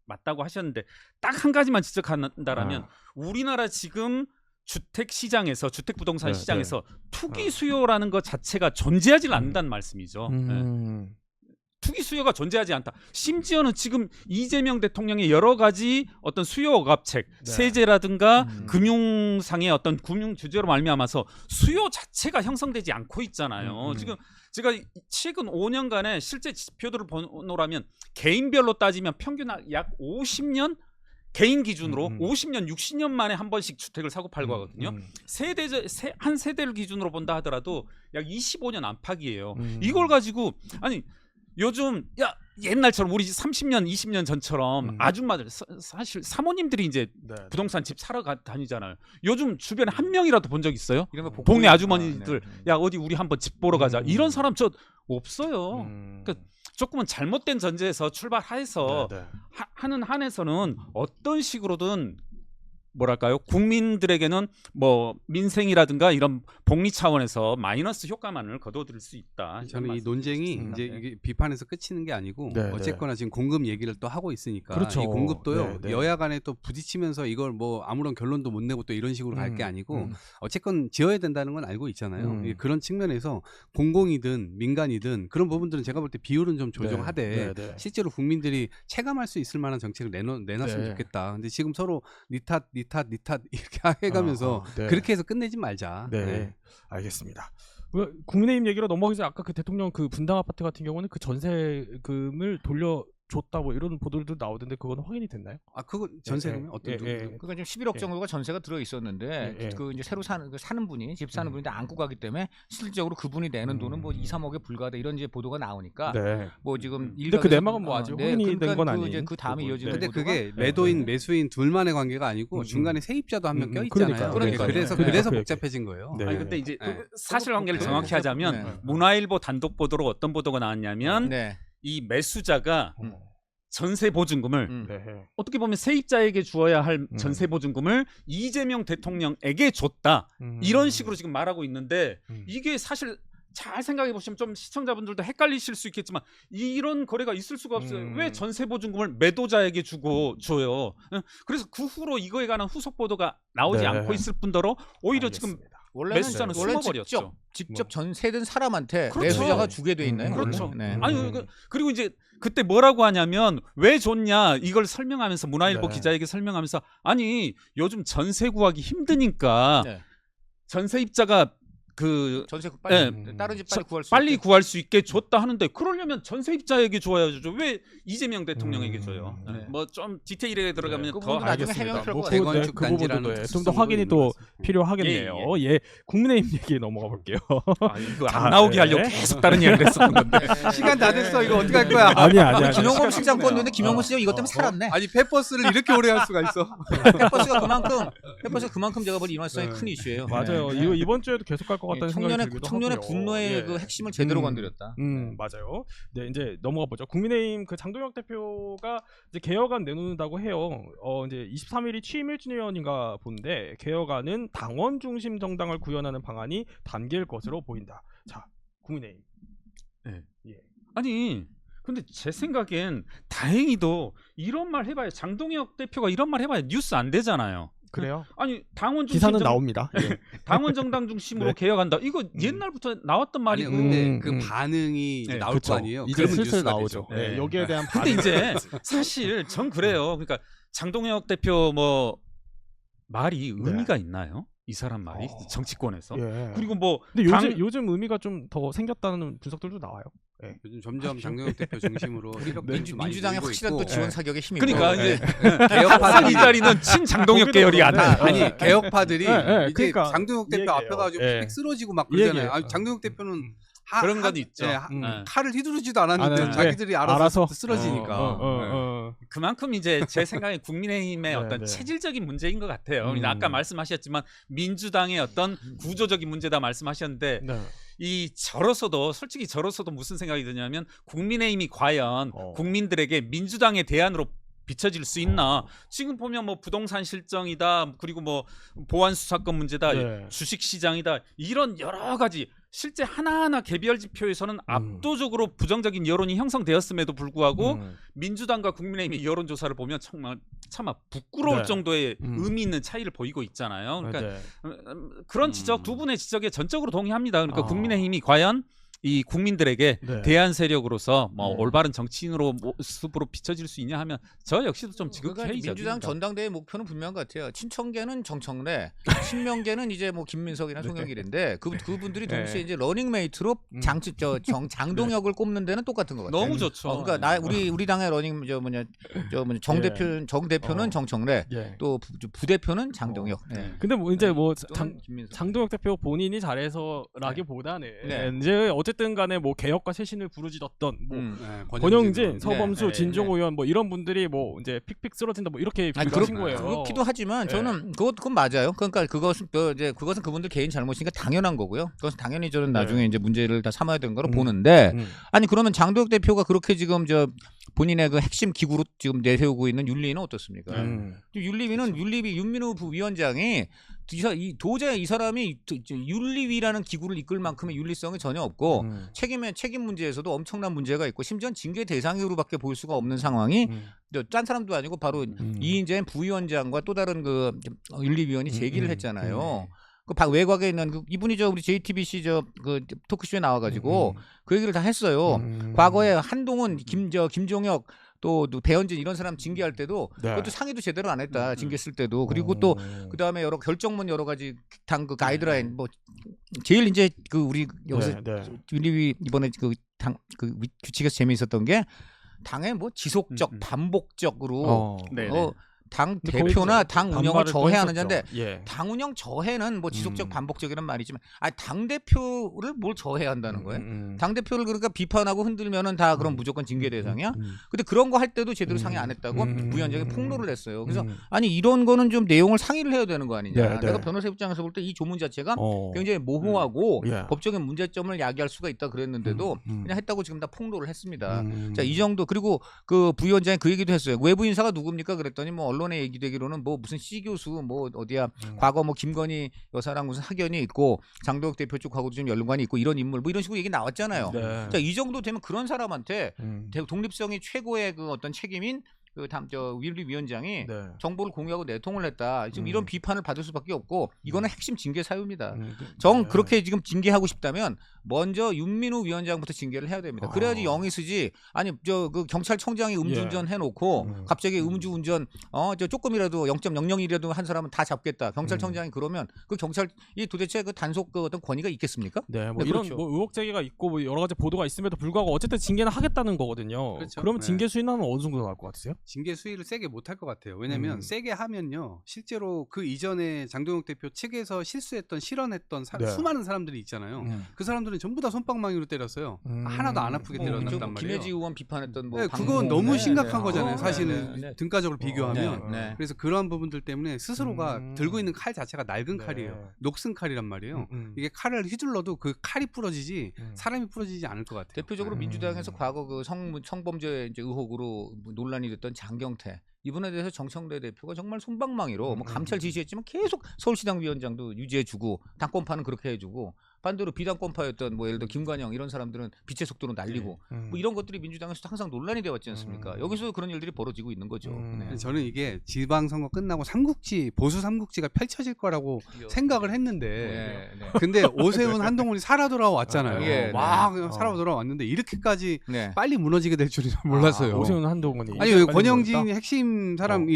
맞다고 하셨는데 딱 한 가지만 지적한다라면 우리나라 지금 주택 시장에서 주택 부동산 네, 시장에서 투기 수요라는 것 자체가 존재하지 않는다는 말씀이죠. 네. 투기 수요가 존재하지 않다. 심지어는 지금 이재명 대통령의 여러 가지 어떤 수요 억압책, 네. 세제라든가 금융상의 어떤 금융 규제로 말미암아서 수요 자체가 형성되지 않고 있잖아요. 지금 제가 최근 5년간의 실제 지표들을 보노라면 개인별로 따지면 평균 약 50년 개인 기준으로 50년, 60년 만에 한 번씩 주택을 사고 팔고 하거든요. 한 세대를 기준으로 본다 하더라도 약 25년 안팎이에요. 이걸 가지고 아니 요즘 야 옛날처럼 우리 30년, 20년 전처럼 아줌마들 사실 사모님들이 이제 부동산 집 사러 다니잖아요. 요즘 주변에 한 명이라도 본 적 있어요? 동네 아주머니들 야 어디 우리 한번 집 보러 가자. 이런 사람 저 없어요. 그러니까 조금은 잘못된 전제에서 출발해서 하는 한에서는 어떤 식으로든 뭐랄까요? 국민들에게는 뭐 민생이라든가 이런 복리 차원에서 마이너스 효과만을 거둬들일 수 있다. 저는 이 논쟁이 이제 이게 비판에서 끝이는 게 아니고 네, 어쨌거나 지금 공급 얘기를 또 하고 있으니까 그렇죠. 이 공급도요 네, 네. 여야 간에 또 부딪히면서 이걸 뭐 아무런 결론도 못 내고 또 이런 식으로 갈 게 아니고 어쨌건 지어야 된다는 건 알고 있잖아요. 그런 측면에서 공공이든 민간이든 그런 부분들은 제가 볼 때 비율은 좀 조정하되 실제로 국민들이 체감할 수 있을 만한 정책을 내놨으면 좋겠다. 근데 지금 서로 니 탓 이렇게 해가면서 그렇게 해서 끝내지 말자. 네. 알겠습니다. 국민의힘 얘기로 넘어가기 전에 아까 그 대통령 그 분당 아파트 같은 경우는 그 전세금을 돌려줬다 뭐 이런 보도들도 나오던데 그건 확인이 됐나요? 아 그거 전세금이 어떤 그러니까 지금 11억 정도가 전세가 들어 있었는데 그 이제 새로 사는 분이 집 사는 분인데 안고 가기 때문에 실질적으로 그분이 내는 돈은 뭐 2, 3억에 불과하다 이런 이제 보도가 나오니까 뭐 지금 근데 그 내막은 뭐 아직 확인이 그러니까 된 건 아니에요. 이제 그 다음에 이어지는 근데 보도가 그게 매도인 매수인 둘만의 관계가 아니고 중간에 세입자도 한 명 껴있잖아요. 그러니까요. 그래서 복잡해진 거예요. 네. 아니 근데 이제 사실관계를 정확히 하자면 문화일보 단독 보도로 어떤 보도가 나왔냐면 이 매수자가 전세 보증금을 어떻게 보면 세입자에게 주어야 할 전세 보증금을 이재명 대통령에게 줬다 이런 식으로 지금 말하고 있는데 이게 사실 잘 생각해 보시면 좀 시청자분들도 헷갈리실 수 있겠지만 이런 거래가 있을 수가 없어요. 왜 전세 보증금을 매도자에게 줘요? 그래서 그 후로 이거에 관한 후속 보도가 나오지 않고 있을 뿐더러 오히려 지금 매수자는 숨어버렸죠. 직접 전세든 사람한테 그렇죠. 매수자가 주게 돼 있나요? 그렇죠. 네. 아니 그리고 이제 그때 뭐라고 하냐면 왜 줬냐 이걸 설명하면서 문화일보 기자에게 설명하면서 아니 요즘 전세 구하기 힘드니까 전세입자가 그 전세 다른 집 빨리 구할 수 있게 줬다 하는데 그러려면 전세입자에게 줘야죠. 왜 이재명 대통령에게 줘요? 뭐 좀 디테일에 들어가면 더 알겠습니다. 재건축 그 단지라는 부분도 좀 더 확인이 또 필요하겠네요. 국민의힘 얘기 넘어가 볼게요. 이거 안 나오게 하려고 계속 다른 이야기를 했었던 건데 시간 다 됐어. 이거 어떻게 할 거야? 아니야. 김용범 시장 껐는데 김용범 시장 이것 때문에 살았네. 아니 페퍼스를 이렇게 오래 할 수가 있어. 페퍼스가 그만큼 제가 보기 일관성이 큰 이슈예요. 맞아요. 이거 이번 주에도 계속 갈 것 같다는 생각이 들기도 청년의 하고요. 분노의 그 핵심을 제대로 건드렸다. 맞아요. 네, 이제 넘어가 보죠. 국민의힘 그 장동혁 대표가 이제 개혁안 내놓는다고 해요. 이제 23일이 취임 1주년인가 본데 개혁안은 당원 중심 정당을 구현하는 방안이 담길 것으로 보인다. 자, 국민의힘. 아니 근데 제 생각엔 다행히도 이런 말 해봐야 장동혁 대표가 이런 말 해봐야 뉴스 안 되잖아요. 그래요? 아니 당원 중심 기사는 나옵니다. 당원 정당 중심으로 개혁한다. 이거 옛날부터 나왔던 말이고. 근데 그 반응이 이제 나올 거 아니에요. 이제 그러면 슬슬 뉴스가 나오죠. 되죠. 여기에 대한 근데 이제 사실 전 그래요. 그러니까 장동혁 대표 뭐 말이 의미가 있나요? 이 사람 말이 정치권에서. 그리고 뭐 근데 요즘 의미가 좀 더 생겼다는 분석들도 나와요. 요즘 점점 장동혁 대표 중심으로 민주당의 확실한 또 지원 사격의 힘이 그러니까 이제 개혁파들이 이 자리는 친장동혁 계열이 아니야. 아니 개혁파들이 이제 그러니까 장동혁 대표 앞에 가지고 픽 쓰러지고 막 그러잖아요. 아니, 장동혁 대표는 그런 건 있죠. 칼을 휘두르지도 않았는데 자기들이 알아서 쓰러지니까. 그만큼 이제 제 생각에 국민의힘의 어떤 체질적인 문제인 것 같아요. 아까 말씀하셨지만 민주당의 어떤 구조적인 문제다 말씀하셨는데 이 솔직히 저로서도 무슨 생각이 드냐면 국민의힘이 과연 국민들에게 민주당의 대안으로 비춰질 수 있나? 지금 보면 뭐 부동산 실정이다, 그리고 뭐 보안 수사권 문제다, 주식 시장이다, 이런 여러 가지 실제 하나하나 개별 지표에서는 압도적으로 부정적인 여론이 형성되었음에도 불구하고 민주당과 국민의힘의 여론조사를 보면 정말 차마 부끄러울 정도의 의미 있는 차이를 보이고 있잖아요. 그러니까 그런 지적, 두 분의 지적에 전적으로 동의합니다. 그러니까 국민의힘이 과연 이 국민들에게 네. 대안 세력으로서 뭐 네. 올바른 정치인으로 모습으로 비춰질 수 있냐 하면 저 역시도 좀 지극히 그러니까 회의적입니다. 민주당 전당대회 목표는 분명한 것 같아요. 친청계는 정청래, 친명계는 이제 뭐 김민석이나 송영길인데 그분들이 동시에 네. 이제 러닝메이트로 장동혁을 꼽는 데는 똑같은 것 같아요. 너무 좋죠. 그러니까 우리 당의 러닝 정 대표는 정청래, 예. 또 부대표는 장동혁. 네. 근데 뭐 이제 뭐 또는 김민석. 장동혁 대표 본인이 잘해서라기보다는 네. 이제 어쨌든 간에 뭐 개혁과 쇄신을 부르짖었던 뭐 네, 권영진, 서범수, 네, 진종호 네. 의원 뭐 이런 분들이 뭐 이제 픽픽 쓰러진다 뭐 이렇게 아니, 비교하신 거예요. 그렇기도 하지만 네. 저는 그건 맞아요. 그러니까 그것은 그분들 개인 잘못이니까 당연한 거고요. 그것은 당연히 저는 나중에 이제 문제를 다 삼아야 되는 거로 보는데 아니 그러면 장동혁 대표가 그렇게 지금 본인의 그 핵심 기구로 지금 내세우고 있는 윤리위는 어떻습니까? 윤리위 윤민호 부위원장이 도저히 이 사람이 윤리위라는 기구를 이끌 만큼의 윤리성이 전혀 없고 책임 문제에서도 엄청난 문제가 있고 심지어 징계 대상으로밖에 볼 수가 없는 상황이 딴 사람도 아니고 바로 이인재 부위원장과 또 다른 그 윤리위원이 제기를 했잖아요. 그 외곽에 있는 이분이 우리 JTBC 그 토크쇼에 나와가지고 그 얘기를 다 했어요. 과거에 한동훈, 김종혁 또 배현진 이런 사람 징계할 때도 그것도 상의도 제대로 안 했다. 징계 쓸 때도. 그리고 또 그다음에 여러 결정문 여러 가지 당 그 가이드라인 뭐 제일 이제 그 우리 여기서 윤리위 이번에 그 규칙에서 재미있었던 게 당의 뭐 지속적 반복적으로 당 대표나 당 운영을 저해하는 자인데 당 운영 저해는 뭐 지속적 반복적이란 말이지만 당 대표를 뭘 저해야 한다는 거예요. 당 대표를 그러니까 비판하고 흔들면은 다 그럼 무조건 징계 대상이야. 근데 그런 거 할 때도 제대로 상의 안 했다고 부위원장이 폭로를 했어요. 그래서 아니 이런 거는 좀 내용을 상의를 해야 되는 거 아니냐. 내가 변호사 입장에서 볼 때 이 조문 자체가 굉장히 모호하고 법적인 문제점을 야기할 수가 있다 그랬는데도 그냥 했다고 지금 다 폭로를 했습니다. 자, 이 정도. 그리고 그 부위원장이 그 얘기도 했어요. 외부 인사가 누굽니까 그랬더니 뭐 언론에 얘기되기로는 뭐 무슨 C 교수 뭐 어디야 과거 뭐 김건희 여사랑 무슨 학연이 있고 장동혁 대표 쪽하고도 좀 연관이 있고 이런 인물 뭐 이런 식으로 얘기 나왔잖아요. 자, 이 정도 되면 그런 사람한테 독립성이 최고의 그 어떤 책임인 윤리위원장이 정보를 공유하고 내통을 했다. 지금 이런 비판을 받을 수밖에 없고 이거는 핵심 징계 사유입니다. 그렇게 지금 징계하고 싶다면 먼저 윤민호 위원장부터 징계를 해야 됩니다. 그래야지 영이 쓰지. 아니 그 경찰청장이 음주운전 해놓고 갑자기 음주운전 조금이라도 0.00이라도 한 사람은 다 잡겠다. 경찰청장이 그러면 그 경찰이 도대체 그 단속 그 어떤 권위가 있겠습니까? 네, 뭐 이런 그렇죠. 뭐 의혹 제기가 있고 뭐 여러 가지 보도가 있음에도 불구하고 어쨌든 징계는 하겠다는 거거든요. 그렇죠. 그러면 네. 징계 수위는 어느 정도 나올 것 같으세요? 징계 수위를 세게 못할 것 같아요. 왜냐하면 세게 하면요, 실제로 그 이전에 장동혁 대표 측에서 실수했던 실언했던 수많은 사람들이 있잖아요. 그 사람들은 전부 다 손방망이로 때렸어요. 하나도 안 아프게 때렸단 말이에요. 김혜지 의원 비판했던 뭐 네, 그건 너무 심각한 거잖아요. 네, 사실은 네. 등가적으로 비교하면. 네. 그래서 그러한 부분들 때문에 스스로가 들고 있는 칼 자체가 낡은 칼이에요. 녹슨 칼이란 말이에요. 이게 칼을 휘둘러도 그 칼이 부러지지 사람이 부러지지 않을 것 같아요. 대표적으로 민주당에서 과거 그 성범죄 이제 의혹으로 논란이 됐던 장경태 이분에 대해서 정청래 대표가 정말 손방망이로 뭐 감찰 지시했지만 계속 서울시당 위원장도 유지해주고 당권파는 그렇게 해주고 반대로 비당권파였던 뭐 예를 들어 김관영 이런 사람들은 빛의 속도로 날리고 뭐 이런 것들이 민주당에서 항상 논란이 되었지 않습니까? 여기서 그런 일들이 벌어지고 있는 거죠. 네. 저는 이게 지방선거 끝나고 보수 삼국지가 펼쳐질 거라고 생각을 했는데 근데 오세훈 한동훈이 살아 돌아왔잖아요. 막 살아 돌아왔는데 이렇게까지 빨리 무너지게 될 줄은 몰랐어요. 오세훈 한동훈이 아니 권영진이 핵심 사람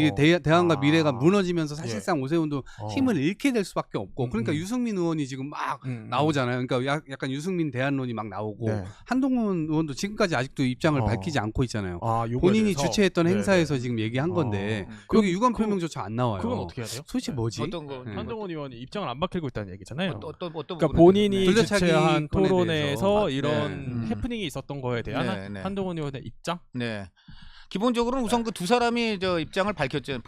대안과 미래가 무너지면서 사실상 오세훈도 힘을 잃게 될 수밖에 없고 그러니까 유승민 의원이 지금 막 나오잖아요. 그러니까 약간 유승민 대안론이 막 나오고 한동훈 의원도 지금까지 아직도 입장을 밝히지 않고 있잖아요. 본인이 주최했던 행사에서 지금 얘기한 건데 여기 유감 표명조차 안 나와요. 그건 어떻게 해야 돼요? 도대체 뭐지? 어떤 거? 한동훈 의원이 입장을 안 밝히고 있다는 얘기잖아요. 어떤 그러니까 본인이 돌려차기 주최한 건에 토론회에서 대해서. 이런 해프닝이 있었던 거에 대한 한동훈 의원의 입장? 네. 기본적으로는 우선 그 두 사람이 입장을 밝혔죠.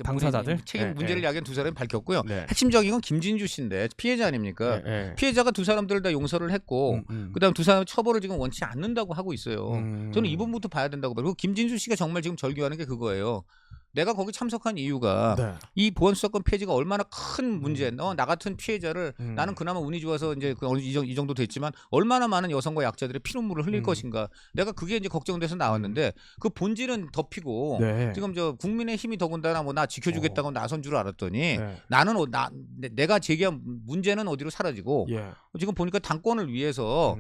당사자들? 책임 문제를 야기한 두 사람이 밝혔고요. 핵심적인 건 김진주 씨인데 피해자 아닙니까? 피해자가 두 사람들을 다 용서를 했고 그다음 두 사람 처벌을 지금 원치 않는다고 하고 있어요. 저는 이 부분부터 봐야 된다고 봐요. 그리고 김진주 씨가 정말 지금 절규하는 게 그거예요. 내가 거기 참석한 이유가 네. 이 보안수사권 폐지가 얼마나 큰 문제, 나 같은 피해자를 나는 그나마 운이 좋아서 이제 이 정도 됐지만 얼마나 많은 여성과 약자들의 피눈물을 흘릴 것인가. 내가 그게 이제 걱정돼서 나왔는데 그 본질은 덮이고 네. 지금 저 국민의 힘이 더군다나 뭐 나 지켜주겠다고 나선 줄 알았더니 네. 나는 내가 제기한 문제는 어디로 사라지고 예. 지금 보니까 당권을 위해서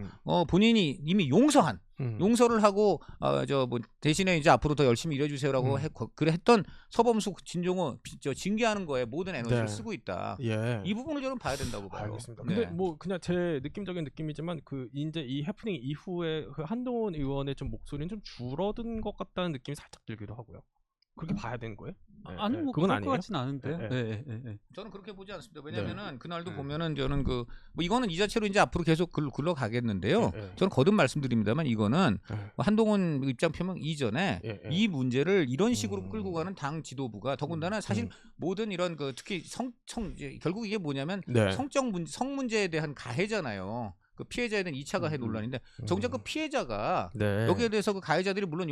본인이 이미 용서한. 용서를 하고 뭐 대신에 이제 앞으로 더 열심히 일해주세요라고 그래 했던 서범수 진종호 징계하는 거에 모든 에너지를 네. 쓰고 있다. 예. 이 부분을 저는 봐야 된다고 봐요. 알겠습니다. 네. 근데 뭐 그냥 제 느낌적인 느낌이지만 그 이제 이 해프닝 이후에 그 한동훈 의원의 좀 목소리는 좀 줄어든 것 같다는 느낌이 살짝 들기도 하고요. 그렇게 봐야 되는 거예요? 네, 아니 네. 뭐 그건 그럴 아니에요. 것 같진 않은데. 네, 네, 네, 네. 저는 그렇게 보지 않습니다. 왜냐면은 그날도 보면은 저는 뭐 이거는 이 자체로 이제 앞으로 계속 굴러가겠는데요. 네. 저는 거듭 말씀드립니다만 이거는 네. 한동훈 입장 표명 이전에 예, 예. 이 문제를 이런 식으로 끌고 가는 당 지도부가 더군다나 사실 음. 모든 이런 특히 결국 이게 뭐냐면 네. 성 문제에 대한 가해잖아요. 그 피해자에 대한 2차 가해 논란인데 정작 그 피해자가 네. 여기에 대해서 그 가해자들이 물론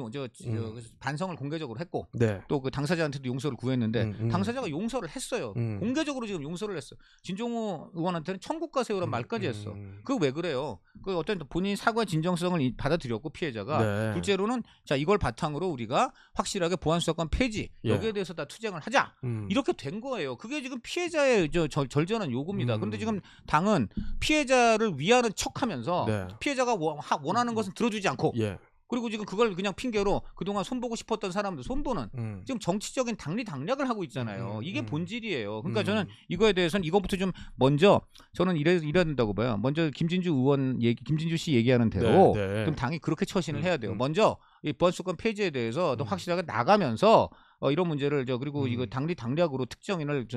반성을 공개적으로 했고 네. 또 그 당사자한테도 용서를 구했는데 당사자가 용서를 했어요. 음. 공개적으로 지금 용서를 했어. 진종호 의원한테는 천국 가세요란 말까지 했어. 그거 왜 그래요? 그 어떤 본인 사과의 진정성을 받아들였고 피해자가 네. 둘째로는 자 이걸 바탕으로 우리가 확실하게 보안수사권 폐지 예. 여기에 대해서 다 투쟁을 하자. 이렇게 된 거예요. 그게 지금 피해자의 절전한 요구입니다. 그런데 지금 당은 피해자를 위하는 척하면서 네. 피해자가 원하는 것은 들어주지 않고 예. 그리고 지금 그걸 그냥 핑계로 그동안 손보고 싶었던 사람들 손보는 지금 정치적인 당리당략을 하고 있잖아요. 이게 본질이에요. 그러니까 저는 이거에 대해서는 이거부터 좀 먼저 저는 이래야 된다고 봐요. 먼저 김진주 씨 얘기하는 대로 네, 네. 좀 당이 그렇게 처신을 해야 돼요. 먼저 이 보안수사권 폐지에 대해서 더 확실하게 나가면서 이런 문제를 그리고 이거 당리당략으로 특정인을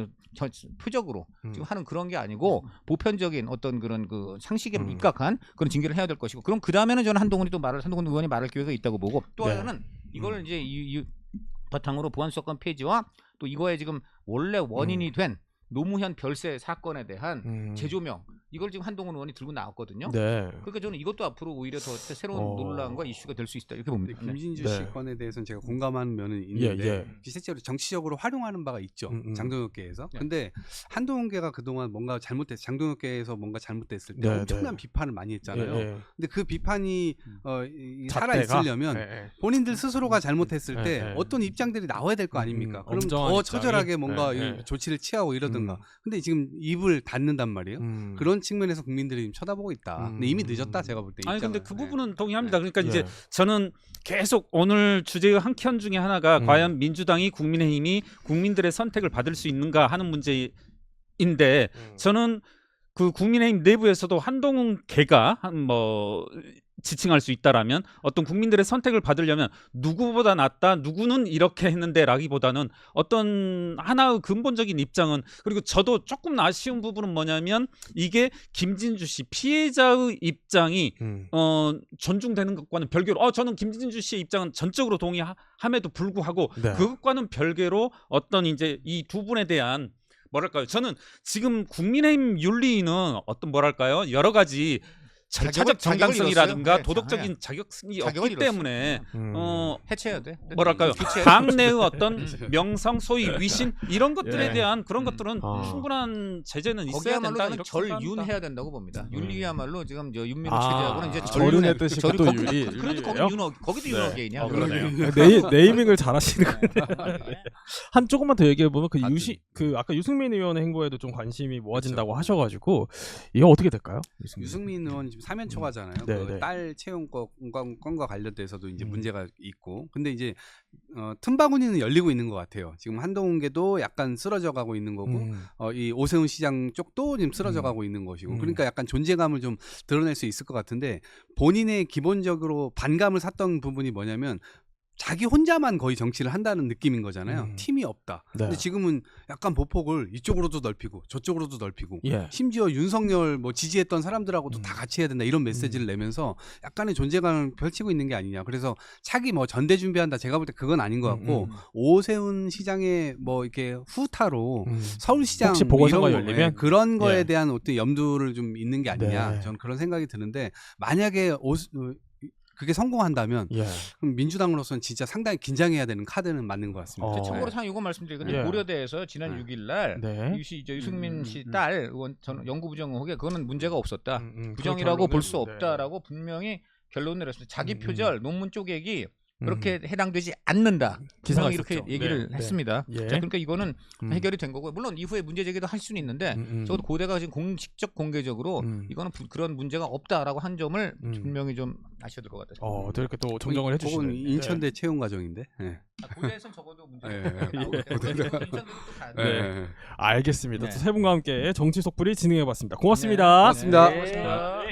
표적으로 지금 하는 그런 게 아니고 보편적인 어떤 그런 그 상식에 입각한 그런 징계를 해야 될 것이고 그럼 그 다음에는 저는 한동훈 의원이 말할 기회가 있다고 보고 또 네. 하나는 이걸 이제 이 바탕으로 보안수사권 폐지와 또 이거에 지금 원래 원인이 된 노무현 별세 사건에 대한 재조명 이걸 지금 한동훈 의원이 들고 나왔거든요. 네. 그러니까 저는 이것도 앞으로 오히려 더 새로운 논란과 이슈가 될 수 있다 이렇게 봅니다. 김진주 네. 씨 건에 대해서는 제가 공감하는 면은 있는데 예. 실제로 정치적으로 활용하는 바가 있죠. 장동혁계에서. 네. 근데 한동훈계가 그동안 뭔가 장동혁계에서 뭔가 잘못됐을 때 네, 엄청난 네. 비판을 많이 했잖아요. 예. 근데 그 비판이 살아 잣대가? 있으려면 예. 본인들 스스로가 잘못했을 때 네. 어떤 입장들이 나와야 될 거 아닙니까? 그럼 엄정한 더 입장이? 처절하게 뭔가 네. 이 조치를 취하고 이러든가. 근데 지금 입을 닫는단 말이에요. 그런 측면에서 국민들이 지금 쳐다보고 있다. 근데 이미 늦었다 제가 볼 때. 아니 근데 입장은. 그 네. 부분은 동의합니다. 그러니까 예. 이제 저는 계속 오늘 주제의 한 켠 중에 하나가 과연 민주당이 국민의힘이 국민들의 선택을 받을 수 있는가 하는 문제인데 저는 그 국민의힘 내부에서도 한동훈 개가 뭐 지칭할 수 있다라면 어떤 국민들의 선택을 받으려면 누구보다 낫다 누구는 이렇게 했는데 라기보다는 어떤 하나의 근본적인 입장은 그리고 저도 조금 아쉬운 부분은 뭐냐면 이게 김진주 씨 피해자의 입장이 존중되는 것과는 별개로 저는 김진주 씨의 입장은 전적으로 동의함에도 불구하고 네. 그것과는 별개로 어떤 이제 이 두 분에 대한 뭐랄까요 저는 지금 국민의힘 윤리는 어떤 뭐랄까요 여러 가지 절차적 자격을 정당성이라든가 잃었어요. 네, 도덕적인 자격성이 자격을 없기 때문에 해체해야 돼. 뭐랄까요 교체해야 당 내의 어떤 명성 소위 위신 이런 것들에 예. 대한 그런 것들은 아. 충분한 제재는 있어야 된다 거기야말로 이렇게 절윤 생각합니다. 해야 된다고 봅니다. 윤리야말로 지금 민우 아, 체제하고는 이제 절윤의 뜻이 또 거기- 윤리. 그래도 거기 윤리예요? 거기도 네. 윤어게이냐? 그러네요. 네이밍을 잘하시는 거예요. 한 조금만 더 얘기해 보면 그 아까 유승민 의원의 행보에도 좀 관심이 모아진다고 하셔가지고 이거 어떻게 될까요? 유승민 의원 지금 사면 초과잖아요. 네, 그 네. 딸 채용권과 관련돼서도 이제 문제가 있고, 근데 이제 틈바구니는 열리고 있는 것 같아요. 지금 한동훈계도 약간 쓰러져가고 있는 거고, 이 오세훈 시장 쪽도 지금 쓰러져가고 있는 것이고, 그러니까 약간 존재감을 좀 드러낼 수 있을 것 같은데 본인의 기본적으로 반감을 샀던 부분이 뭐냐면. 자기 혼자만 거의 정치를 한다는 느낌인 거잖아요. 팀이 없다. 네. 근데 지금은 약간 보폭을 이쪽으로도 넓히고 저쪽으로도 넓히고 예. 심지어 윤석열 뭐 지지했던 사람들하고도 다 같이 해야 된다 이런 메시지를 내면서 약간의 존재감을 펼치고 있는 게 아니냐. 그래서 차기 뭐 전대 준비한다. 제가 볼 때 그건 아닌 것 같고 오세훈 시장의 뭐 이렇게 후타로 서울시장 혹시 뭐 보궐선거 이런 거, 열리면? 그런 거에 예. 대한 어떤 염두를 좀 있는 게 아니냐. 네. 저는 그런 생각이 드는데 만약에 그게 성공한다면 예. 그럼 민주당으로서는 진짜 상당히 긴장해야 되는 카드는 맞는 것 같습니다. 참고로 상 이거 말씀드리거든요. 예. 고려대에서 지난 네. 6일날 네. 유승민 씨 딸 의원 연구 부정 의혹에 그거는 문제가 없었다. 그 부정이라고 볼 수 결론은- 없다라고 분명히 결론을 내렸습니다. 자기 음, 표절 논문 쪼개기 그렇게 해당되지 않는다. 기사가 분명히 이렇게 있었죠. 얘기를 네, 했습니다. 네. 예. 자, 그러니까 이거는 음. 해결이 된 거고요. 물론 이후에 문제 제기도 할 수는 있는데 적어도 고대가 지금 공식적 공개적으로 이거는 그런 문제가 없다라고 한 점을 분명히 좀 아셔야 될 것 같아요. 이렇게 또 정정을 해주시는. 그건 인천대 채용 과정인데. 네. 고대에서는 적어도 문제가 예, 예. 없다. 인천대도 또 가야 네. 돼. 알겠습니다. 네. 또 세 분과 함께 정치 속풀이 진행해봤습니다. 고맙습니다. 네. 고맙습니다. 네. 고맙습니다.